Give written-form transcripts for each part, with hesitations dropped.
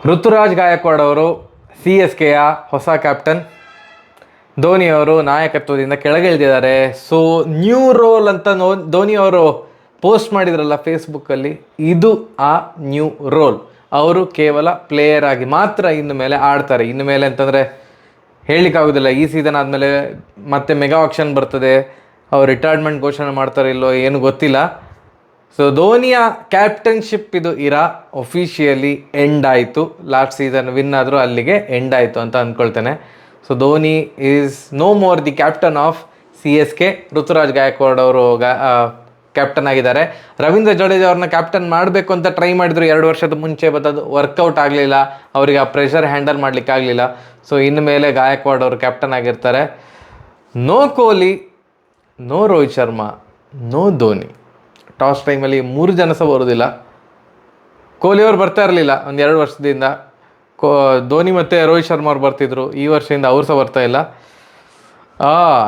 ಋತುರಾಜ್ ಗಾಯಕ್ವಾಡ್ ಅವರು CSKಯ ಹೊಸ captain. ಧೋನಿಯವರು ನಾಯಕತ್ವದಿಂದ ಕೆಳಗಿಳಿದಿದ್ದಾರೆ. So new roll ಅಂತ ಧೋನಿಯವರು ಪೋಸ್ಟ್ ಮಾಡಿದ್ರಲ್ಲ ಫೇಸ್ಬುಕ್ಕಲ್ಲಿ, ಇದು ಆ ನ್ಯೂ ರೋಲ್. ಅವರು ಕೇವಲ ಪ್ಲೇಯರ್ ಆಗಿ ಮಾತ್ರ ಇನ್ನು ಮೇಲೆ ಆಡ್ತಾರೆ. ಇನ್ನು ಮೇಲೆ ಅಂತಂದರೆ ಹೇಳಲಿಕ್ಕಾಗೋದಿಲ್ಲ. ಈ ಸೀಸನ್ ಆದಮೇಲೆ ಮತ್ತೆ ಮೆಗಾ ಆಕ್ಷನ್ ಬರ್ತದೆ, ಅವ್ರು ರಿಟೈರ್ಮೆಂಟ್ ಘೋಷಣೆ ಮಾಡ್ತಾರೋ ಇಲ್ಲೋ ಏನು ಗೊತ್ತಿಲ್ಲ. ಸೊ ಧೋನಿಯ ಕ್ಯಾಪ್ಟನ್ಶಿಪ್ ಇದು ಒಫಿಷಿಯಲಿ ಎಂಡ್ ಆಯಿತು. ಲಾಸ್ಟ್ ಸೀಸನ್ ವಿನ್ ಆದರೂ ಅಲ್ಲಿಗೆ ಎಂಡ್ ಆಯಿತು ಅಂತ ಅಂದ್ಕೊಳ್ತೇನೆ. So Dhoni is no more the captain of CSK. Ruturaj Gaikwad ಅವರು ಕ್ಯಾಪ್ಟನ್ ಆಗಿದ್ದಾರೆ. ರವೀಂದ್ರ ಜಡೇಜಾ ಅವ್ರನ್ನ ಕ್ಯಾಪ್ಟನ್ ಮಾಡಬೇಕು ಅಂತ ಟ್ರೈ ಮಾಡಿದ್ರು 2 ವರ್ಷದ ಮುಂಚೆ, ಬಟ್ ಅದು ವರ್ಕೌಟ್ ಆಗಲಿಲ್ಲ. ಅವರಿಗೆ ಆ ಪ್ರೆಷರ್ ಹ್ಯಾಂಡಲ್ ಮಾಡಲಿಕ್ಕಾಗಲಿಲ್ಲ. ಸೊ ಇನ್ನು ಮೇಲೆ ಗಾಯಕ್ವಾಡ್ ಅವರು ಕ್ಯಾಪ್ಟನ್ ಆಗಿರ್ತಾರೆ. No Kohli, no Rohit Sharma, no Dhoni. Toss ಟೈಮಲ್ಲಿ 3 ಜನ ಸಹ ಬರೋದಿಲ್ಲ. ಕೊಹ್ಲಿ ಅವ್ರು ಬರ್ತಾ ಇರಲಿಲ್ಲ ಒಂದು 2 ವರ್ಷದಿಂದ. ಧೋನಿ ಮತ್ತು ರೋಹಿತ್ ಶರ್ಮಾ ಅವ್ರು ಬರ್ತಿದ್ರು. ಈ ವರ್ಷದಿಂದ ಅವ್ರು ಸಹ ಬರ್ತಾ ಇಲ್ಲ.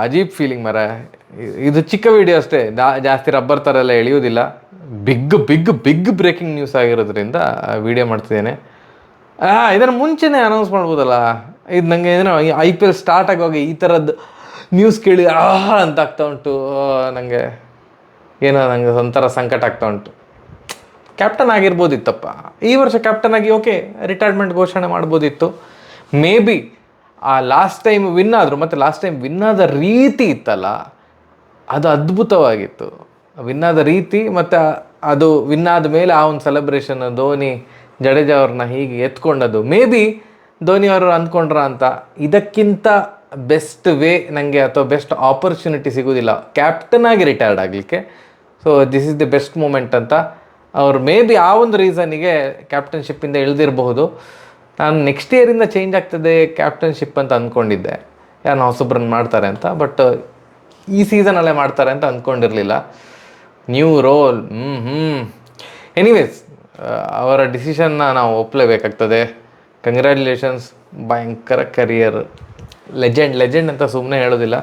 ಅಜೀಬ್ ಫೀಲಿಂಗ್ ಮರ. ಇದು ಚಿಕ್ಕ ವಿಡಿಯೋ ಅಷ್ಟೇ, ಜಾಸ್ತಿ ರಬ್ಬರ್ ಥರ ಎಲ್ಲ ಎಳೆಯೋದಿಲ್ಲ. ಬಿಗ್ ಬ್ರೇಕಿಂಗ್ ನ್ಯೂಸ್ ಆಗಿರೋದ್ರಿಂದ ವಿಡಿಯೋ ಮಾಡ್ತಿದ್ದೇನೆ. ಇದನ್ನು ಮುಂಚೆನೇ ಅನೌನ್ಸ್ ಮಾಡ್ಬೋದಲ್ಲ. ಇದು ನನಗೆ ಏನೋ IPL ಸ್ಟಾರ್ಟ್ ಆಗುವಾಗ ಈ ಥರದ್ದು ನ್ಯೂಸ್ ಕೇಳಿ ಅಂತ ಆಗ್ತಾ ಉಂಟು. ನನಗೆ ಒಂಥರ ಸಂಕಟ ಆಗ್ತಾ ಉಂಟು. ಕ್ಯಾಪ್ಟನ್ ಆಗಿರ್ಬೋದಿತ್ತಪ್ಪ ಈ ವರ್ಷ. ಕ್ಯಾಪ್ಟನ್ ಆಗಿ ಓಕೆ, ರಿಟೈರ್ಮೆಂಟ್ ಘೋಷಣೆ ಮಾಡ್ಬೋದಿತ್ತು. ಮೇ ಬಿ ಆ ಲಾಸ್ಟ್ ಟೈಮ್ ವಿನ್ ಆದರು, ಮತ್ತು ಲಾಸ್ಟ್ ಟೈಮ್ ವಿನ್ ಆದ ರೀತಿ ಇತ್ತಲ್ಲ, ಅದು ಅದ್ಭುತವಾಗಿತ್ತು. ವಿನ್ ಆದ ರೀತಿ ಮತ್ತು ಅದು ವಿನ್ ಆದ ಮೇಲೆ ಆ ಒಂದು ಸೆಲೆಬ್ರೇಷನ್, ಧೋನಿ ಜಡೇಜಾ ಅವ್ರನ್ನ ಹೀಗೆ ಎತ್ಕೊಂಡದ್ದು, ಮೇ ಬಿ ಧೋನಿ ಅವರು ಅಂದ್ಕೊಂಡ್ರ ಅಂತ. ಇದಕ್ಕಿಂತ ಬೆಸ್ಟ್ ವೇ ನನಗೆ ಅಥವಾ ಬೆಸ್ಟ್ ಆಪರ್ಚುನಿಟಿ ಸಿಗೋದಿಲ್ಲ ಕ್ಯಾಪ್ಟನ್ ಆಗಿ ರಿಟೈರ್ಡ್ ಆಗಲಿಕ್ಕೆ. So this is the best moment ಅಂತ ಅವರು ಮೇ ಬಿ ಆ ಒಂದು ರೀಸನಿಗೆ ಕ್ಯಾಪ್ಟನ್ಶಿಪ್ಪಿಂದ ಇಳಿದಿರಬಹುದು. ನಾನು ನೆಕ್ಸ್ಟ್ ಇಯರಿಂದ ಚೇಂಜ್ ಆಗ್ತದೆ ಕ್ಯಾಪ್ಟನ್ಶಿಪ್ ಅಂತ ಅಂದ್ಕೊಂಡಿದ್ದೆ, ಯಾರು ಹೊಸಬ್ರನ್ನ ಮಾಡ್ತಾರೆ ಅಂತ. ಬಟ್ ಈ ಸೀಸನಲ್ಲೇ ಮಾಡ್ತಾರೆ ಅಂತ ಅಂದ್ಕೊಂಡಿರಲಿಲ್ಲ. New roll. ಎನಿವೇಸ್, ಅವರ ಡಿಸಿಷನ್ನ ನಾವು ಒಪ್ಪಲೇಬೇಕಾಗ್ತದೆ. ಕಂಗ್ರ್ಯಾಚುಲೇಷನ್ಸ್, ಭಯಂಕರ ಕರಿಯರ್. ಲೆಜೆಂಡ್ ಅಂತ ಸುಮ್ಮನೆ ಹೇಳೋದಿಲ್ಲ.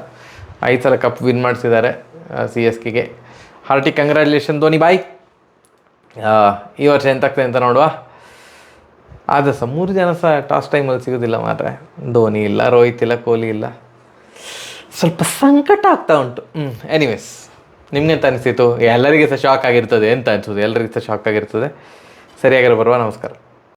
5 ಸಲ ಕಪ್ ವಿನ್ ಮಾಡಿಸಿದ್ದಾರೆ CSKಗೆ. ಹಾರ್ಟಿ ಕಂಗ್ರ್ಯಾಚುಲೇಷನ್ ಧೋನಿ ಬಾಯ್. ಈ ವರ್ಷ ಎಂತಾಗ್ತದೆ ಅಂತ ನೋಡುವ. ಆದರೆ ಸಹ 3 ಜನ ಸಹ ಟಾಸ್ ಟೈಮಲ್ಲಿ ಸಿಗೋದಿಲ್ಲ ಮಾರ್ರೆ. ಧೋನಿ ಇಲ್ಲ, ರೋಹಿತ್ ಇಲ್ಲ, ಕೊಹ್ಲಿ ಇಲ್ಲ. ಸ್ವಲ್ಪ ಸಂಕಟ ಆಗ್ತಾ ಉಂಟು. ಎನಿವೇಸ್, ನಿಮ್ಗೆ ಅಂತ ಅನಿಸ್ತಿತ್ತು? ಎಲ್ಲರಿಗೆ ಸಹ ಶಾಕ್ ಆಗಿರ್ತದೆ ಅಂತ ಅನಿಸೋದು, ಎಲ್ಲರಿಗೂ ಸಹ ಶಾಕ್ ಆಗಿರ್ತದೆ. ಸರಿಯಾಗಿರೋ ಬರುವ. ನಮಸ್ಕಾರ.